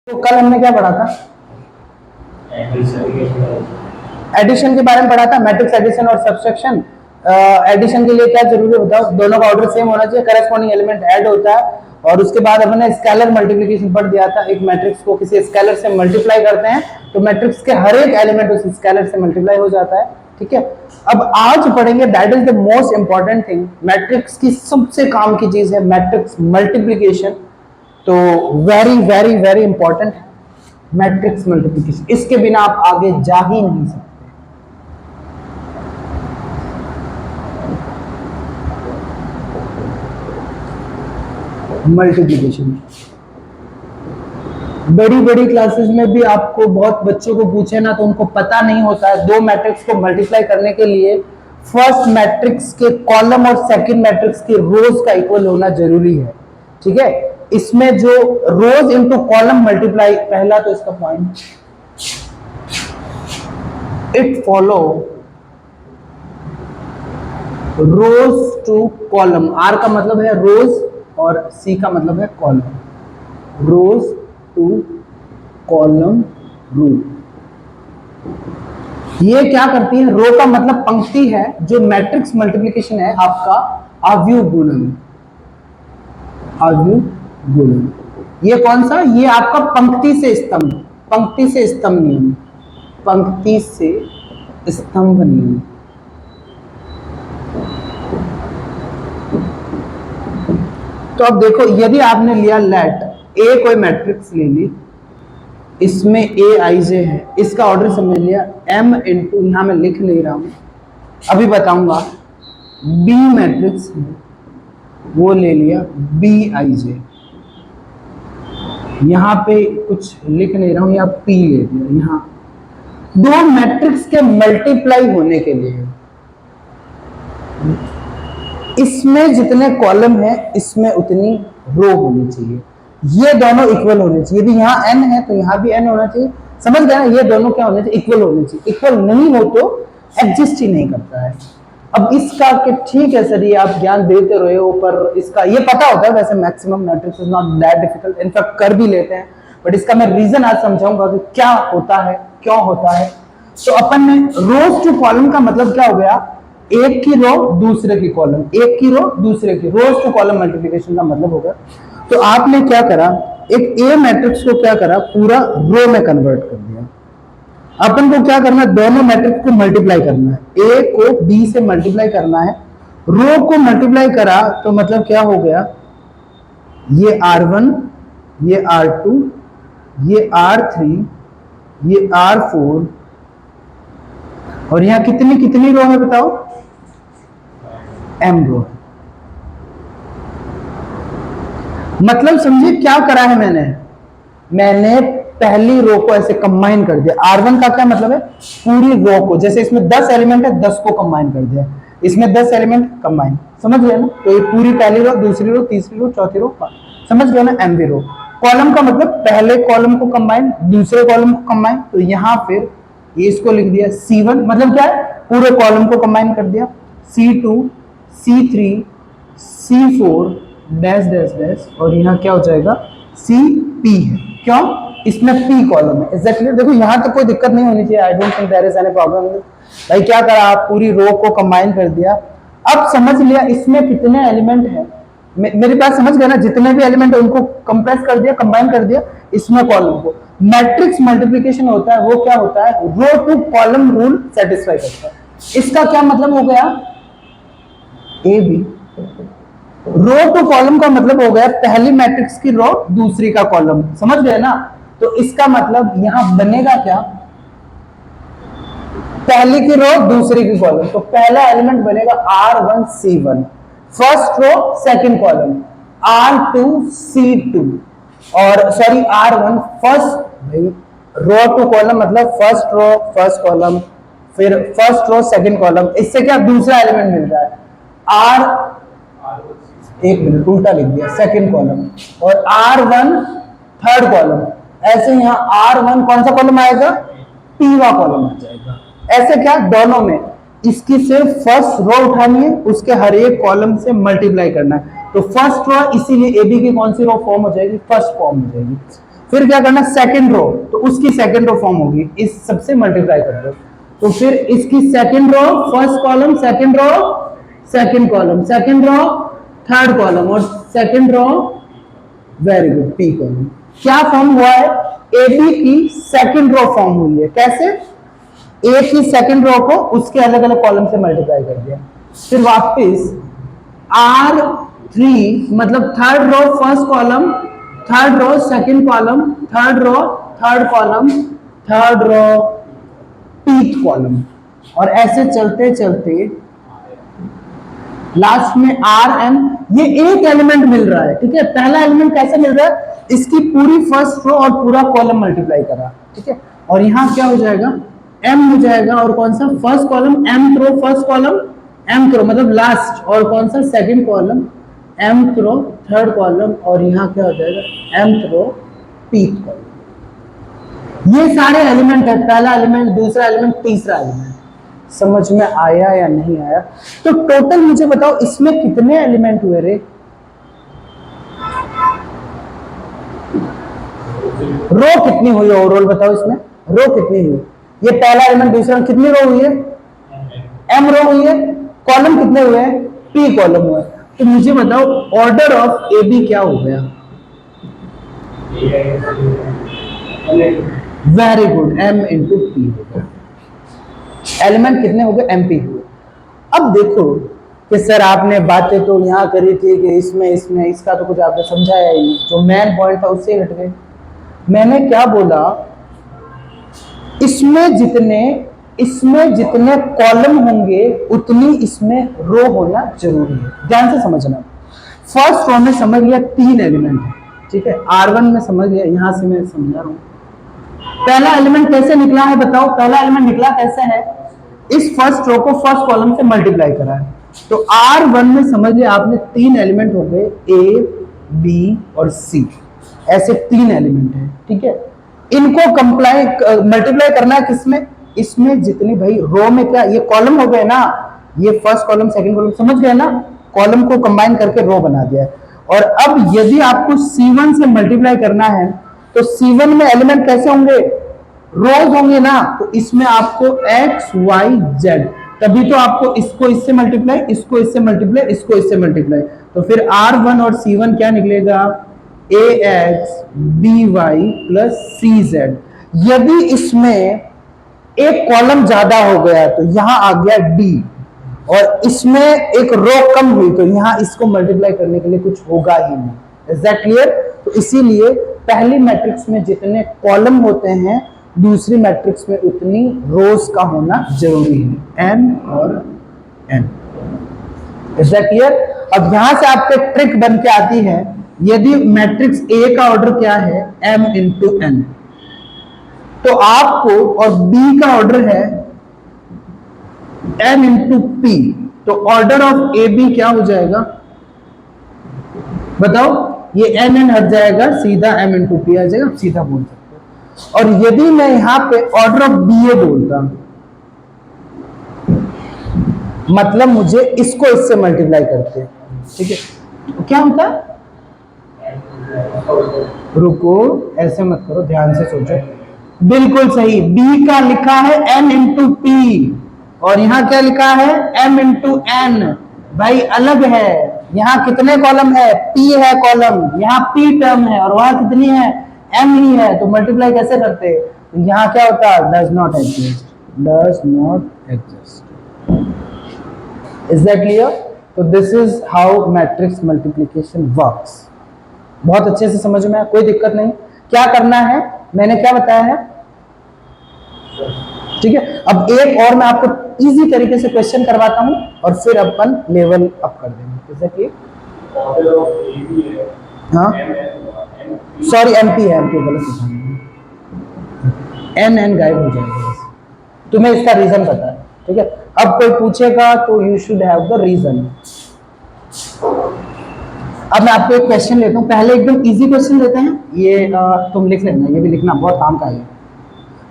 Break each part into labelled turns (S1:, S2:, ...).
S1: तो कल हमने क्या पढ़ा था? एडिशन के बारे में पढ़ा था, मैट्रिक्स एडिशन और सब्सट्रैक्शन। एडिशन के लिए क्या जरूरी होता है? दोनों का ऑर्डर सेम होना चाहिए, करस्पॉन्डिंग एलिमेंट ऐड होता है। और उसके बाद हमने स्केलर मल्टीप्लिकेशन पढ़ दिया था। एक मैट्रिक्स को किसी स्केलर से मल्टीप्लाई करते हैं तो मैट्रिक्स के हर एक एलिमेंट उस स्केलर से मल्टीप्लाई हो जाता है। ठीक है, अब आज पढ़ेंगे, that is the most important thing, matrix की सबसे काम की चीज है मैट्रिक्स मल्टीप्लिकेशन। तो वेरी वेरी वेरी इंपॉर्टेंट है मैट्रिक्स मल्टीप्लिकेशन, इसके बिना आप आगे जा ही नहीं सकते। मल्टीप्लिकेशन बड़ी बड़ी क्लासेस में भी आपको बहुत बच्चों को पूछे ना तो उनको पता नहीं होता है। दो मैट्रिक्स को मल्टीप्लाई करने के लिए फर्स्ट मैट्रिक्स के कॉलम और सेकंड मैट्रिक्स के रोज का इक्वल होना जरूरी है। ठीक है, इसमें जो रोज इनटू कॉलम मल्टीप्लाई, पहला तो इसका point, it follow rows to column. R का मतलब है रोज और सी का मतलब है column. Rows to column rule. ये क्या करती है? रो का मतलब पंक्ति है, जो मैट्रिक्स मल्टीप्लिकेशन है आपका अव्युह गुणन। अव्युह गुणन ये कौन सा? ये आपका पंक्ति से स्तंभ, पंक्ति से स्तंभ नियम, पंक्ति से स्तंभ नियम। तो अब देखो, यदि आपने लिया लेट ए, कोई मैट्रिक्स ले ली, इसमें ए आई जे है, इसका ऑर्डर समझ लिया एम इंटू, यहां मैं लिख ले रहा हूं, अभी बताऊंगा, बी मैट्रिक्स है, वो ले लिया बी आई जे, यहां पे कुछ लिख नहीं रहा हूं, या पी ले लिया। यहां दो मैट्रिक्स के मल्टीप्लाई होने के लिए इसमें जितने कॉलम है इसमें उतनी रो होनी चाहिए, ये दोनों इक्वल होने चाहिए। यदि यहाँ n है तो यहाँ भी n होना चाहिए। समझ गए ना? ये दोनों क्या होने चाहिए? इक्वल होने चाहिए। इक्वल नहीं हो तो एग्जिस्ट ही नहीं करता है। अब इसका कि ठीक है सर, ये आप ज्ञान देते रहे हो, पर इसका ये पता होता है वैसे, maximum matrix is not that difficult, in fact कर भी लेते हैं, बट इसका मैं रीजन आज समझाऊंगा कि क्या होता है, क्यों होता है। तो अपन ने रोज टू कॉलम का मतलब क्या हो गया? एक की रो दूसरे की कॉलम, एक की रो दूसरे की, रोज टू कॉलम मल्टीप्लिकेशन का मतलब होगा। तो आपने क्या करा, एक ए मैट्रिक्स को क्या करा, पूरा रो में कन्वर्ट कर दिया। अपन को क्या करना है? दोनों मैट्रिक्स को मल्टीप्लाई करना है, ए को बी से मल्टीप्लाई करना है। रो को मल्टीप्लाई करा तो मतलब क्या हो गया? ये R1, ये R2, ये R3, ये R4, और यहां कितनी कितनी रो है बताओ? एम रो। मतलब समझिए क्या करा है मैंने पहली रो को ऐसे कंबाइन कर दिया। R1 का क्या मतलब है? पूरी रो को, जैसे इसमें 10 एलिमेंट है, 10 को कंबाइन कर दिया, इसमें 10 एलिमेंट कंबाइन, समझ गए ना? तो ये पूरी पहली रो, दूसरी रो, तीसरी रो, चौथी रो, समझ गए ना? एमवी रो। कॉलम का मतलब पहले कॉलम को कंबाइन, दूसरे कॉलम को कंबाइन, तो यहां फिर ये इसको लिख दिया C1, मतलब क्या है? पूरे कॉलम को कंबाइन कर दिया, C2, C3, C4 dash dash dash, और यहाँ क्या हो जाएगा? CP है। क्यों? इसमें P कॉलम है। एग्जैक्टली देखो, यहाँ तक कोई दिक्कत नहीं होनी चाहिए। I don't think there is any problem. भाई क्या करा, आप पूरी रो को कंबाइन कर दिया। अब समझ लिया इसमें कितने एलिमेंट है, मेरी बात समझ गए ना? जितने भी एलिमेंट है उनको कंप्रेस कर दिया, कंबाइन कर दिया, इसमें कॉलम को। मैट्रिक्स मल्टीप्लिकेशन होता है, वो क्या होता है? Row to column rule satisfy करता है। इसका क्या मतलब हो गया? A B, row to column का मतलब हो गया पहली मैट्रिक्स की रो दूसरी का कॉलम, समझ गए ना? तो इसका मतलब यहां बनेगा क्या? पहली की रो दूसरी की कॉलम, तो पहला एलिमेंट बनेगा R1 C1, first row second column, R2 C2, और सॉरी R1 फर्स्ट, भाई रो टू कॉलम मतलब फर्स्ट रो फर्स्ट कॉलम, फिर फर्स्ट रो सेकंड कॉलम, इससे क्या दूसरा एलिमेंट मिल रहा है? R, एक मिनट उल्टा लिख दिया, सेकंड कॉलम, और R1 थर्ड कॉलम। ऐसे यहाँ R1 कौन सा कॉलम आएगा? पीवा कॉलम आ जाएगा। ऐसे क्या दोनों में इसकी सिर्फ फर्स्ट रो उठानी है, उसके हर एक कॉलम से मल्टीप्लाई करना है, तो फर्स्ट रो, इसीलिए AB की कौन सी रो फॉर्म हो जाएगी? फर्स्ट फॉर्म हो जाएगी। फिर क्या करना, सेकंड रो, तो उसकी सेकंड रो फॉर्म होगी, इस सबसे मल्टीप्लाई कर दो, तो फिर इसकी second row, first column, second row, second column, second row, third column, और second row, very good, P column. क्या फॉर्म हुआ है, ए बी की सेकंड रो फॉर्म हुई है। कैसे, ए की सेकंड रो को उसके अलग अलग कॉलम से मल्टीप्लाई कर दिया। फिर वापस आर थ्री, मतलब third row first column, third row second column, third row third column, third row fifth column, और ऐसे चलते चलते लास्ट में आर एन, ये एक एलिमेंट मिल रहा है। ठीक है, पहला एलिमेंट कैसे मिल रहा है, इसकी पूरी फर्स्ट रो और पूरा कॉलम मल्टीप्लाई करा। ठीक है, और यहां क्या हो जाएगा, एम हो जाएगा, और कौन सा, first column M through, first column M through मतलब लास्ट, और कौन सा, second column M through, third column, और यहां क्या हो जाएगा, एम थ्रो पीथ कॉलम। ये सारे एलिमेंट है, पहला एलिमेंट, दूसरा एलिमेंट, तीसरा एलिमेंट। समझ में आया या नहीं आया? तो टोटल मुझे बताओ इसमें कितने एलिमेंट हुए रे? रो कितनी हुई ओवरऑल बताओ, इसमें रो कितनी हुई? ये पहला एलिमेंट, दूसरा, कितनी रो हुई है, एम रो हुई है। कॉलम कितने हुए हैं, पी कॉलम हुए। तो मुझे बताओ ऑर्डर ऑफ ए बी क्या हो गया? Very good, M into P हो गया। एलिमेंट कितने हो गए, एमपी हुए। अब देखो कि सर आपने बातें तो यहां करी थी कि इसमें इसमें इसका तो कुछ आपने समझाया ही नहीं, जो मेन पॉइंट था उससे हट गए। मैंने क्या बोला, इसमें जितने कॉलम होंगे उतनी इसमें रो होना जरूरी है। ध्यान से समझना। फर्स्ट रो में समझ लिया 3 एलिमेंट है। ठीक है, R1 में समझ लिया, यहां से मैं समझा रहा हूं। पहला एलिमेंट कैसे निकला है बताओ, पहला एलिमेंट निकला कैसे है, इस फर्स्ट रो को फर्स्ट कॉलम से मल्टीप्लाई करा है। तो R1 में समझ लिया आपने 3 एलिमेंट हो गए, A, B और C, ऐसे 3 एलिमेंट है। ठीक है, इनको मल्टीप्लाई करना है किसमें, इसमें जितनी भाई रो में, क्या ये कॉलम हो गए ना, ये फर्स्ट कॉलम सेकंड कॉलम, समझ गए ना, कॉलम को कंबाइन करके रो बना दिया है। और अब यदि आपको C1 से मल्टीप्लाई करना है तो C1 में एलिमेंट कैसे होंगे, रोज होंगे ना, तो इसमें आपको x y z, तभी तो आपको इसको इससे मल्टीप्लाई, इसको इससे मल्टीप्लाई, इसको इससे मल्टीप्लाई, तो फिर R1 और C1 क्या निकलेगा, ax by प्लस cz। यदि इसमें एक कॉलम ज्यादा हो गया तो यहां आ गया d, और इसमें एक रो कम हुई तो यहां इसको मल्टीप्लाई करने के लिए कुछ होगा ही नहीं। Is that clear? तो इसीलिए पहली मैट्रिक्स में जितने कॉलम होते हैं दूसरी मैट्रिक्स में उतनी रोज का होना जरूरी है, n और n। Is that clear? अब यहां से आपके ट्रिक बन के आती है, यदि मैट्रिक्स A का ऑर्डर क्या है, m इंटू n, तो आपको, और B का ऑर्डर है m इंटू पी, तो ऑर्डर ऑफ ए बी क्या हो जाएगा बताओ, ये n n हट जाएगा, सीधा m इंटू पी आ जाएगा, सीधा बोल सकते हो। और यदि मैं यहां पे ऑर्डर ऑफ बी ए बोलता, मतलब मुझे इसको इससे मल्टीप्लाई करते हैं। ठीक है, तो क्या होता, रुको ऐसे मत करो, ध्यान से सोचो। बिल्कुल सही, B का लिखा है n इंटू पी, और यहां क्या लिखा है, m इंटू एन। भाई अलग है, यहां कितने कॉलम है, P है कॉलम, यहां P टर्म है, और वहां कितनी है, m ही है, तो मल्टीप्लाई कैसे करते, तो यहां क्या होता, does not exist, does not exist. Is that clear? तो this is how matrix multiplication works. बहुत अच्छे से समझ में आया, कोई दिक्कत नहीं। क्या करना है, मैंने क्या बताया है, ठीक है। अब एक और मैं आपको इजी तरीके से क्वेश्चन करवाता हूं और फिर अपन लेवल अप कर देंगे। जैसे कि हाँ, सॉरी एमपी है, एमपी गलत लिखा, एन एन गायब हो जाएगा, तुम्हें इसका रीजन पता है। ठीक है, अब कोई पूछेगा तो you should have the reason. अब मैं आपको एक क्वेश्चन लेता हूं, पहले एकदम इजी क्वेश्चन लेते हैं, ये तुम लिख लेना, ये भी लिखना बहुत काम का है।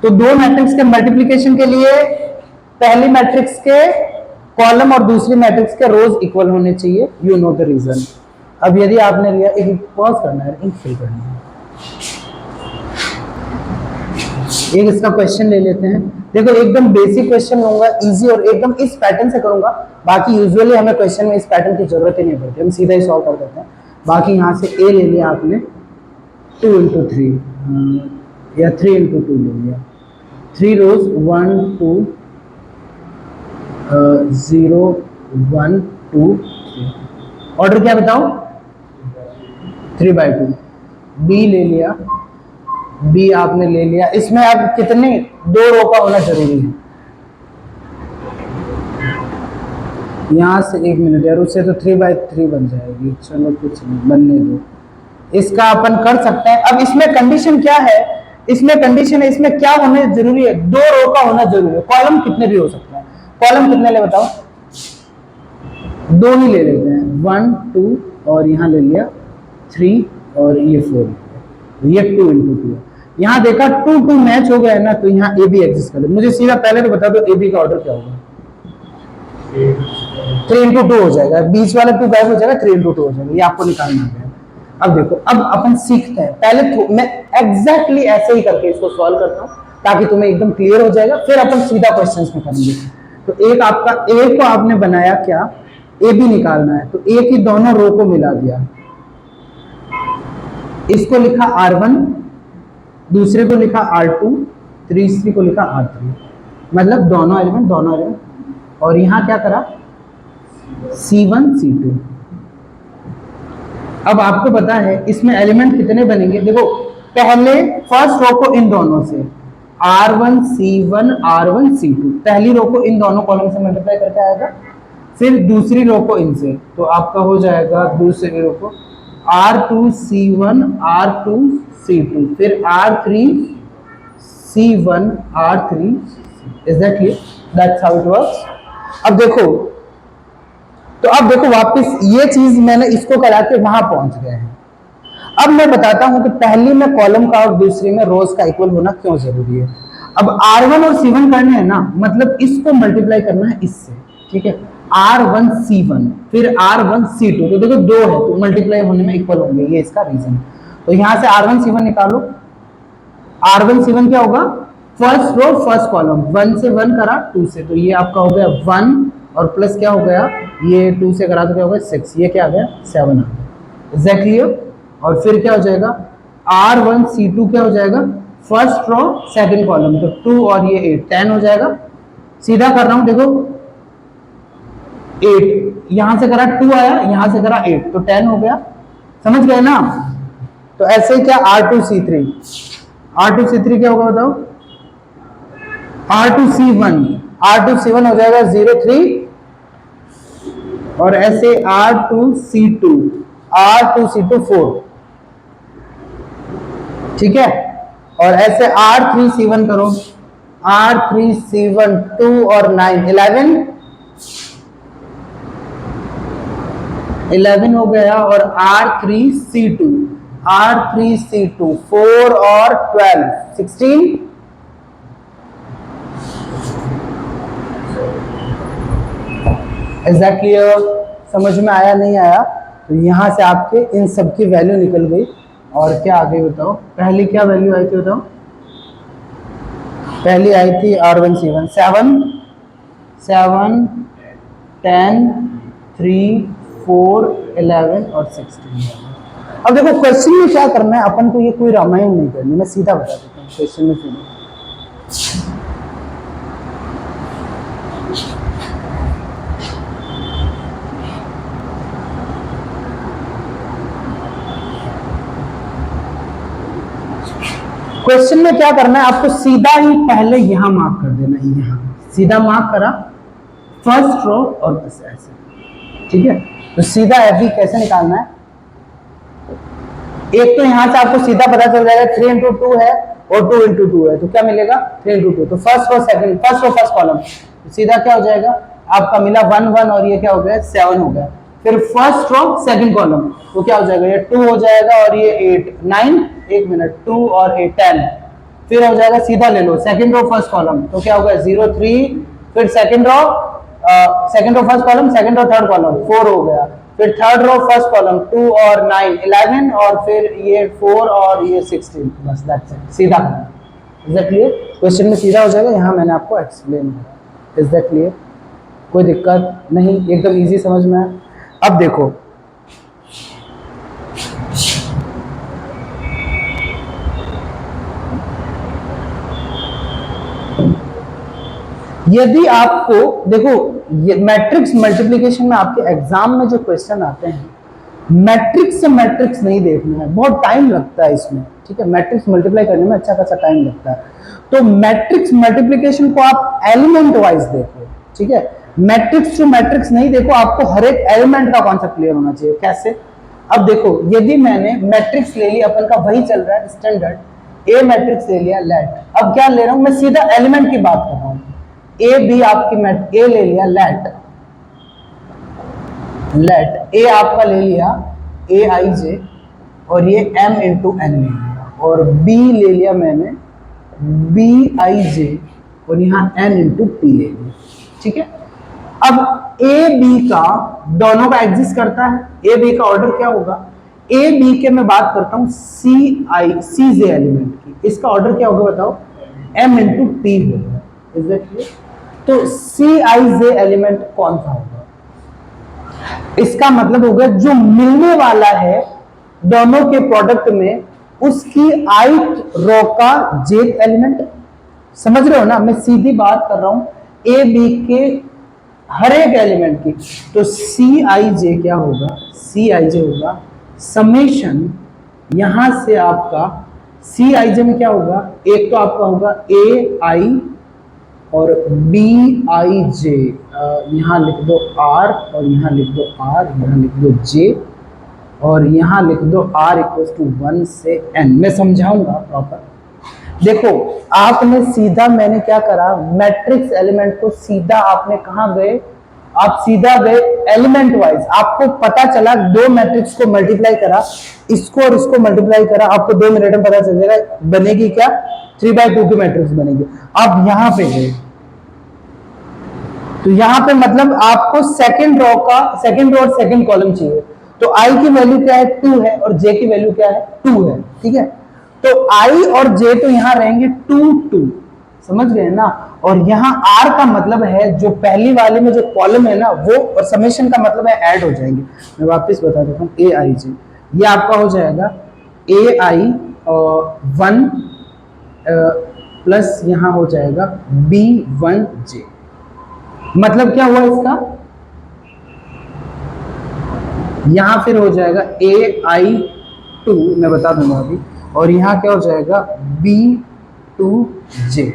S1: तो दो मैट्रिक्स के मल्टीप्लिकेशन के लिए पहली मैट्रिक्स के कॉलम और दूसरी मैट्रिक्स के रोज इक्वल होने चाहिए, यू नो द रीजन। अब यदि आपने लिया, एक पॉज करना है, इंक फिल करना है। एक इसका क्वेश्चन ले लेते हैं। देखो एकदम बेसिक क्वेश्चन लूंगा, इजी, और एकदम इस पैटर्न से करूंगा। बाकी यूजुअली हमें क्वेश्चन में इस पैटर्न की जरूरत ही नहीं पड़ती, हम सीधा ही सॉल्व कर देते हैं। बाकी यहाँ से ए ले लिया आपने 2 into 3 या 3 into 2 ले लिया। 3 rows 1 2 0 1 2 3। ऑर्डर क्या बताओ? 3/2। बी ले लिया, बी आपने ले लिया। इसमें अब कितने 2 रो का होना जरूरी है। यहां से 1 मिनट यार, उससे तो 3/3 बन जाएगी। चलो कुछ नहीं, बनने दो। इसका अपन कर सकते हैं। अब इसमें कंडीशन क्या है? इसमें कंडीशन है, इसमें क्या होना जरूरी है? 2 रो का होना जरूरी है। कॉलम कितने भी हो सकते हैं। कॉलम कितने ले बताओ? 2 ही ले लेते हैं, 1 2 और यहाँ ले लिया 3 और ये 4, ये 2 into 2 है। यहाँ देखा 2 2 मैच हो गया है ना, तो यहाँ ए बी एग्जिस्ट कर दे। मुझे सीधा पहले तो बता दो ए बी का ऑर्डर क्या होगा? 3 into 2 हो जाएगा, बीच वाला 2 गायब हो जाएगा, 3 into 2 हो जाएगा। ये आपको निकालना है। अब देखो, अब अपन सीखते हैं। पहले मैं एग्जैक्टली ऐसे ही करके इसको सॉल्व करता हूँ ताकि तुम्हें एकदम क्लियर हो जाएगा। फिर अपन सीधा क्वेश्चंस में करेंगे। तो एक आपका ए को आपने बनाया क्या? ए बी निकालना है, तो ए की दोनों रो को मिला दिया। इसको लिखा R1, दूसरे को लिखा R2, तीसरी को लिखा R3, मतलब दोनों एलिमेंट। और यहां क्या करा? C1 C2। अब आपको पता है इसमें एलिमेंट कितने बनेंगे। देखो पहले फर्स्ट रो को इन दोनों से R1 C1 R1 C2, पहली रो को इन दोनों कॉलम से मल्टीप्लाई करके आएगा। फिर दूसरी रो को इनसे, तो आपका हो जाएगा दूसरी रो को R2 C1 R2 C2, फिर R3 C1 R3। Is that clear? That's how it works. अब देखो, तो अब देखो वापस ये चीज मैंने इसको करा के वहां पहुंच गए हैं। अब मैं बताता हूं कि पहली में कॉलम का और दूसरी में रोज का इक्वल होना क्यों जरूरी है। अब R1 और C1 करने हैं ना, मतलब इसको मल्टीप्लाई करना है इससे, ठीक है। R1 C1 फिर R1 C2, तो देखो 2 है तो मल्टीप्लाई होने में इक्वल होंगे, ये इसका रीजन। तो यहां से R1 C1 निकालो। R1 C1 क्या होगा? फर्स्ट रो फर्स्ट कॉलम, 1 से 1 करा 2 से, तो ये आपका हो गया 1 और प्लस क्या हो गया, ये 2 से करा तो क्या हो गया 6, ये क्या आ गया 7 आ गया। Is that clear? और फिर क्या हो जाएगा? R1 C2 क्या हो जाएगा? फर्स्ट रो सेकंड कॉलम, तो 2 और ये 8 10 हो जाएगा। सीधा कर रहा हूं, देखो 8 यहां से करा 2 आया, यहां से करा 8, तो 10 हो गया। समझ गए ना? तो ऐसे क्या R2 C3 क्या होगा बताओ? R2 C1 हो जाएगा 0 3, और ऐसे R2 C2 4, ठीक है। और ऐसे R3 C1 करो, R3 C1 2 और 9 11 हो गया। और R3 C2 4 और 12 16। एग्जैक्टली समझ में आया नहीं आया? तो यहां से आपके इन सब की वैल्यू निकल गई। और क्या आ गई बताओ? पहली क्या वैल्यू आई थी बताओ? पहली आई थी R1 C1 7 10 3 4 11 और 16। अब देखो क्वेश्चन में क्या करना है अपन को, ये कोई रामायण नहीं करनी, मैं सीधा बता देता हूँ क्वेश्चन में सीधा। क्वेश्चन में क्या करना है आपको? सीधा ही पहले यहां मार्क कर देना है, यहां सीधा मार्क करा फर्स्ट रो और बस ऐसे, ठीक है। तो सीधा एफबी कैसे निकालना है? एक तो यहां से आपको सीधा पता चल जाएगा 3 into 2 है और 2 into 2 है, तो क्या मिलेगा 3 into 2, तो फर्स्ट रो फर्स्ट कॉलम, सीधा क्या हो जाएगा आपका मिला 1 1 और ये क्या हो गया 7 हो गया। फिर फर्स्ट रो सेकंड कॉलम, तो क्या हो जाएगा, ये 2 हो जाएगा और ये 8 9 1 मिनट 2 और 8 10। फिर हो जाएगा सीधा ले लो सेकंड रो फर्स्ट कॉलम, तो क्या होगा 0 3, फिर second row first column, second row third column 4 हो गया। फिर थर्ड रो फर्स्ट कॉलम 2 और 9 11 और फिर ये 4 और ये 16, बस दैट्स इट, सीधा। Is that clear? क्वेश्चन में सीधा हो जाएगा, यहाँ मैंने आपको एक्सप्लेन किया। Is that clear? कोई दिक्कत नहीं, एकदम इजी समझ में आया। अब देखो, यदि आपको देखो, ये मैट्रिक्स मल्टीप्लिकेशन में आपके एग्जाम में जो क्वेश्चन आते हैं, मैट्रिक्स से मैट्रिक्स नहीं देखना है, बहुत टाइम लगता है इसमें, ठीक है? मैट्रिक्स मल्टीप्लाई करने में अच्छा खासा टाइम लगता है। तो मैट्रिक्स मल्टीप्लिकेशन को आप एलिमेंट वाइज देखो, ठीक है? मैट्रिक्स टू मैट्रिक्स नहीं देखो, आपको हर एक एलिमेंट का कॉन्सेप्ट क्लियर होना चाहिए। कैसे? अब देखो, यदि मैंने मैट्रिक्स ले लिया, अपन का वही चल रहा है स्टैंडर्ड, ए मैट्रिक्स ले लिया लेट, अब क्या ले रहा हूं मैं? सीधा एलिमेंट की बात कर रहा हूं। ए बी आपकी ए ले लिया लेट, ए आपका ले लिया ए आई जे, और ये m इंटू एन ले लिया, और बी ले लिया मैंने बी आई जे, और यहाँ n इंटू पी ले लिया, ठीक है? अब ए बी का दोनों का एग्जिस्ट करता है, ए बी का ऑर्डर क्या होगा? ए बी के मैं बात करता हूं सी जे एलिमेंट की, इसका ऑर्डर क्या होगा बताओ? m इंटू पी होगा। Is that clear? तो सी आई जे एलिमेंट कौन सा होगा? इसका मतलब होगा जो मिलने वाला है दोनों के प्रोडक्ट में, उसकी ith रो का जेथ एलिमेंट। समझ रहे हो ना? मैं सीधी बात कर रहा हूं ए बी के हर एक एलिमेंट की। तो सी आई जे क्या होगा? सी आई जे होगा समेशन, यहां से आपका सी आई जे में क्या होगा? एक तो आपका होगा ए आई और बी आई जे, यहाँ लिख दो आर, और यहाँ लिख दो आर, यहाँ लिख दो जे, और यहाँ लिख दो आर इक्वल टू 1 से n। मैं समझाऊंगा प्रॉपर। देखो, आपने सीधा, मैंने क्या करा, मैट्रिक्स एलिमेंट को सीधा आपने कहाँ गए? आप सीधा गए एलिमेंट वाइज। आपको पता चला दो मैट्रिक्स को मल्टीप्लाई करा, इसको और इसको मल्टीप्लाई करा, आपको 2 मिनट में पता चल जाएगा बनेगी क्या? 3/2 की मैट्रिक्स बनेगी। आप यहां पे गए, तो यहां पे मतलब आपको सेकंड रो और सेकंड कॉलम चाहिए। तो i की वैल्यू क्या है? 2 है, और j की वैल्यू क्या है? 2 है, ठीक है? तो i और j तो यहां रहेंगे 2 2, समझ गए ना? और यहाँ r का मतलब है जो पहली वाले में जो कॉलम है ना वो, और समेशन का मतलब है ऐड हो जाएंगे। मैं वापस बता देता हूँ, ए आई जे ये आपका हो जाएगा ए आई 1 प्लस यहाँ हो जाएगा B1J। मतलब क्या हुआ इसका? यहां फिर हो जाएगा AI2, मैं बता दूंगा अभी, और यहां क्या हो जाएगा? B2J,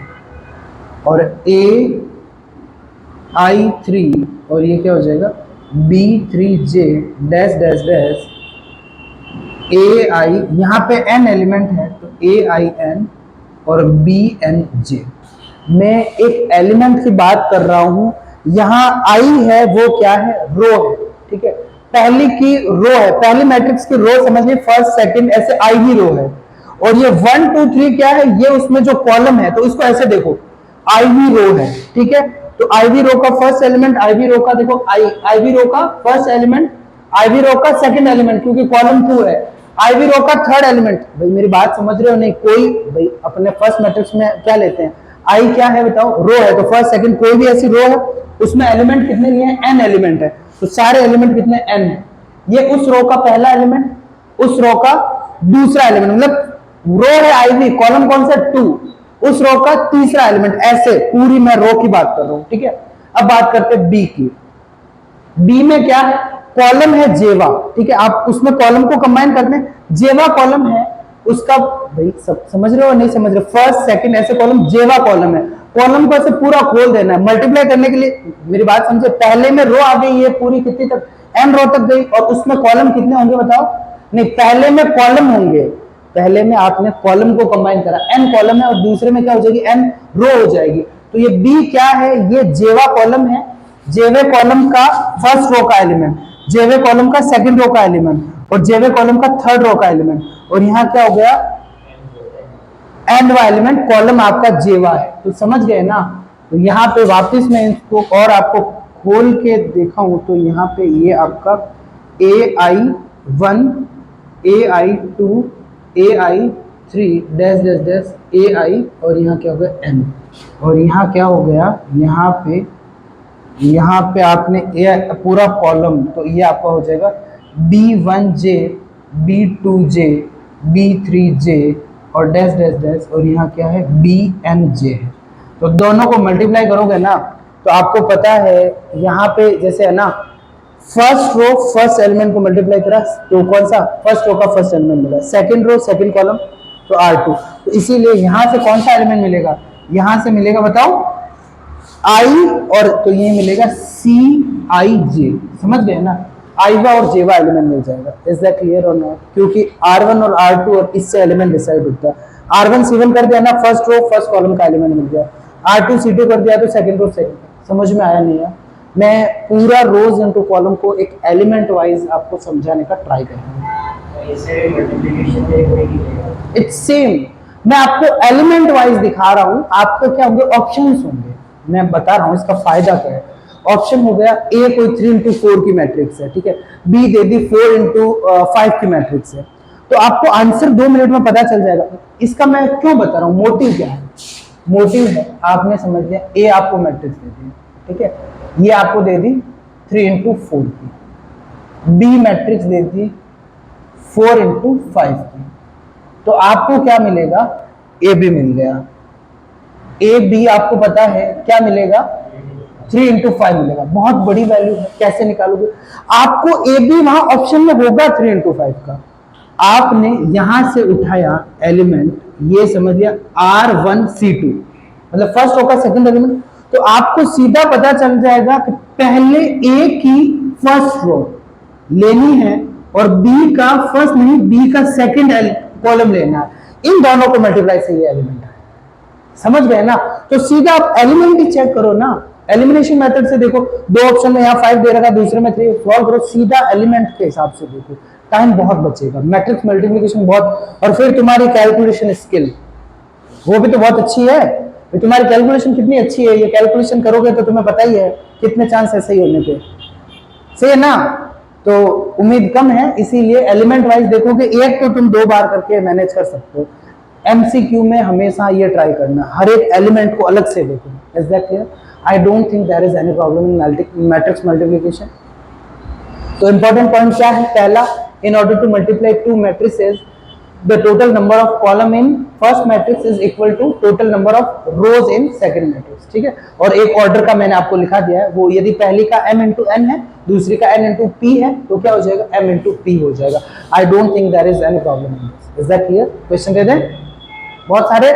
S1: और AI3, और ये क्या हो जाएगा? B3J dash dash dash AI, यहाँ पे n एलिमेंट है तो AIN और BNJ। मैं एक एलिमेंट की बात कर रहा हूं, यहाँ I है वो क्या है? रो है, ठीक है? पहली की रो है, पहली मैट्रिक्स की रो समझिए, फर्स्ट सेकंड ऐसे I भी रो है, और ये 1 2 3 क्या है? ये उसमें जो कॉलम है, तो इसको ऐसे देखो I भी रो है, ठीक है? तो I भी रो का फर्स्ट एलिमेंट, I भी रो का देखो I भी रो का फर्स्ट एलिमेंट, I भी रो का सेकंड एलिमेंट क्योंकि कॉलम 2 है, I भी रो का थर्ड एलिमेंट। भाई मेरी बात समझ रहे हो नहीं? कोई भाई अपने फर्स्ट मैट्रिक्स में क्या लेते हैं? I क्या है बताओ? रो है, तो फर्स्ट सेकंड कोई भी ऐसी रो है उसमें एलिमेंट कितने लिए हैं? n एलिमेंट है, तो सारे एलिमेंट कितने? n। ये उस रो का पहला एलिमेंट, उस रो का दूसरा एलिमेंट, मतलब रो है I भी, कॉलम कौन सा? 2, उस रो का तीसरा एलिमेंट, ऐसे पूरी मैं रो की बात कर रहा हूं, ठीक है? अब बात करते हैं बी की। बी में क्या है? कॉलम है जेवा, ठीक है? आप उसमें कॉलम को कंबाइन करते हैं, जेवा कॉलम है उसका, भाई सब समझ रहे हो नहीं समझ रहे? फर्स्ट सेकंड ऐसे कॉलम, जेवा कॉलम है, कॉलम को ऐसे पूरा खोल देना है मल्टीप्लाई करने के लिए। मेरी बात समझे? पहले में रो आ गई है पूरी, कितनी तक? n रो तक गई, और उसमें कॉलम कितने होंगे बताओ? नहीं, पहले में कॉलम होंगे, पहले में आपने कॉलम को कंबाइन करा, n कॉलम है, और दूसरे में क्या हो जाएगी? n रो हो जाएगी। तो ये b क्या है? ये जेवा कॉलम है, जेवे कॉलम का फर्स्ट रो का एलिमेंट, जेवे कॉलम का सेकंड रो का एलिमेंट, और जेवे कॉलम का थर्ड रो का एलिमेंट, और यहाँ क्या हो गया? एंड वाला एलिमेंट कॉलम आपका जेवा है। तो समझ गए ना? तो यहाँ पे वापस मैं इसको और आपको खोल के देखा हूं, तो यहाँ पे ये आपका AI1 AI2 AI 3 dash dash dash A I, और यहाँ क्या हो गया एन, और यहाँ क्या हो गया, यहाँ पे आपने ए पूरा कॉलम, तो ये आपका हो जाएगा B1J, B2J, B3J और डैश डैश डैश, और यहाँ क्या है BNJ है। तो दोनों को मल्टीप्लाई करोगे ना तो आपको पता है यहाँ पे जैसे है ना, फर्स्ट रो फर्स्ट एलिमेंट को मल्टीप्लाई करा तो कौन सा, फर्स्ट रो का फर्स्ट एलिमेंट मिला, सेकंड रो सेकंड कॉलम तो R2, तो इसीलिए यहां से कौन सा एलिमेंट मिलेगा, यहां से मिलेगा बताओ आई, और तो ये मिलेगा CIJ, समझ गए ना, आईवा और जेवा एलिमेंट मिल जाएगा। इज दैट क्लियर और नॉट, क्योंकि R1 और R2 और इससे एलिमेंट डिसाइड होता है। R1 C1 कर दिया ना, फर्स्ट रो फर्स्ट कॉलम का एलिमेंट मिल गया, R2 C2 कर दिया तो सेकंड रो सेकंड। समझ में आया नहीं है, मैं पूरा रोज इनटू कॉलम को एक एलिमेंट वाइज आपको समझाने का ट्राई कर रहा हूँ। इट्स सेम, मैं आपको एलिमेंट वाइज दिखा रहा हूँ, आपको क्या होंगे ऑप्शंस होंगे, मैं बता रहा हूँ इसका फायदा क्या है। ऑप्शन हो गया ए कोई 3x4 की मैट्रिक्स है, ठीक है, बी दे दी 4x5 की मैट्रिक्स है, तो आपको आंसर 2 मिनट में पता चल जाएगा। इसका मैं क्यों बता रहा हूँ, मोटिव क्या है, मोटिव है आपने समझ लिया, ए आपको मैट्रिक्स दे दी, ठीक है, ये आपको दे दी 3x4 की, बी मैट्रिक्स दे दी 4x5 की, तो आपको क्या मिलेगा, ए बी मिल गया, ए बी आपको पता है क्या मिलेगा, 3x5 मिलेगा, बहुत बड़ी वैल्यू है, कैसे निकालोगे, आपको ए बी वहां ऑप्शन में होगा 3x5 का, आपने यहां से उठाया एलिमेंट, ये समझ लिया R1C2 मतलब फर्स्ट रो का सेकंड एलिमेंट, तो आपको सीधा पता चल जाएगा कि पहले ए की फर्स्ट रो लेनी है और बी का फर्स्ट नहीं, बी का सेकंड कॉलम लेना है, इन दोनों को मल्टीप्लाई से ये एलिमेंट है। समझ गए ना, तो सीधा आप एलिमेंट ही चेक करो ना, एलिमिनेशन मेथड से देखो, दो ऑप्शन में यहाँ 5 दे रखा, दूसरे में 3, सॉल्व करो सीधा एलिमेंट के हिसाब से देखो, टाइम बहुत बचेगा, मैट्रिक्स मल्टीप्लिकेशन बहुत, और फिर तुम्हारी कैलकुलेशन स्किल वो भी तो बहुत अच्छी है, तो तुम्हारी कैलकुलेशन कितनी अच्छी है, ये कैलकुलेशन करोगे तो तुम्हें पता ही है कितने चांस है सही होने के, सही है ना, तो उम्मीद कम है, इसीलिए एलिमेंट वाइज देखोगे, एक तो तुम 2 बार करके मैनेज कर सकते हो, एमसीक्यू में हमेशा ये ट्राई करना, हर एक एलिमेंट को अलग से देखो। Is that clear? I don't think there is any problem in matrix multiplication. तो इंपॉर्टेंट पॉइंट क्या है, पहला, in order to multiply 2 matrices the total number of column in first matrix is equal to total number of rows in second matrix, ठीक है, और एक order का मैंने आपको लिखा दिया है, वो यदि पहली का m into n है, दूसरी का n into p है, तो क्या हो जाएगा, m into p हो जाएगा। I don't think there is any problem in this. Is that clear? Question दे दें बहुत सारे,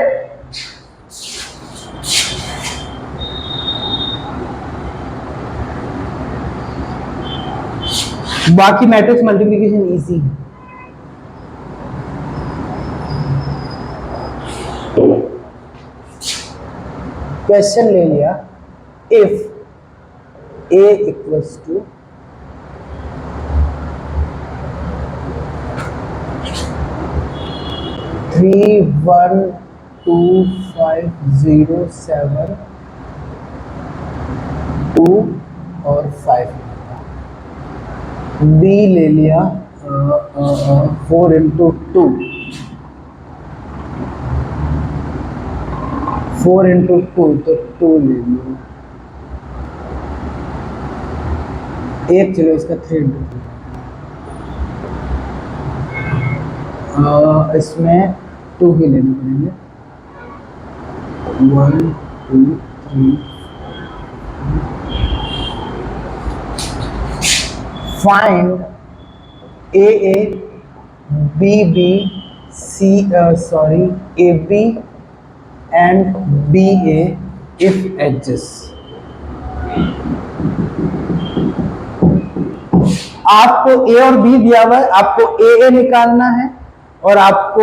S1: बाकी मैट्रिक्स मल्टीप्लिकेशन इजी है। क्वेश्चन ले लिया, इफ a इक्वल्स टू 3 1 2 5 0 7 2 और 5, b ले लिया 4 into 2, 4 into 2 तो 2 ले लो, एक चलो इसका 3 into 2, इसमें 2 ही लेने पड़ेंगे, 1 2 3, find A B B C sorry A B and BA if adjust। आपको A और B दिया हुआ है, आपको AA निकालना है और आपको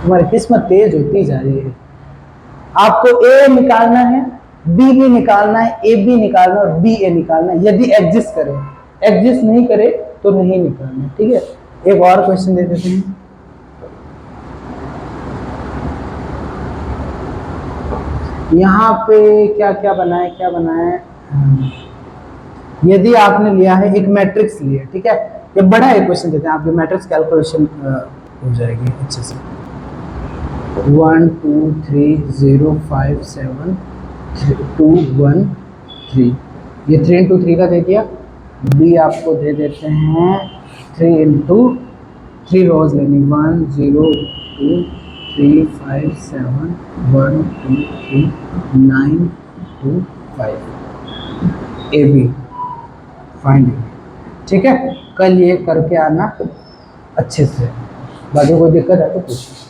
S1: तुम्हारी किस्मत तेज होती जा रही है, आपको A निकालना है, B भी निकालना है, AB निकालना है और BA निकालना है, यदि एग्जिस्ट करे, एग्जिस्ट नहीं करे तो नहीं निकालना, ठीक है। एक और क्वेश्चन दे देते हैं, यहाँ पे क्या क्या बनाए, क्या बनाए, यदि आपने लिया है एक मैट्रिक्स लिया, ठीक है, ये बड़ा है क्वेश्चन देते हैं, आपके मैट्रिक्स कैलकुलेशन हो जाएगी अच्छे से। 1 2 3 0 5 7 2 1 3, ये 3 इंटू 3 का दे दिया। बी आपको दे देते हैं 3 इंटू 3 रोज लेनी, 1 0 2 3 5 7 1 2 3 9 2 5, ए बी फाइंड। ठीक है, कल ये करके आना अच्छे से, बाकी कोई दिक्कत है तो पूछिए।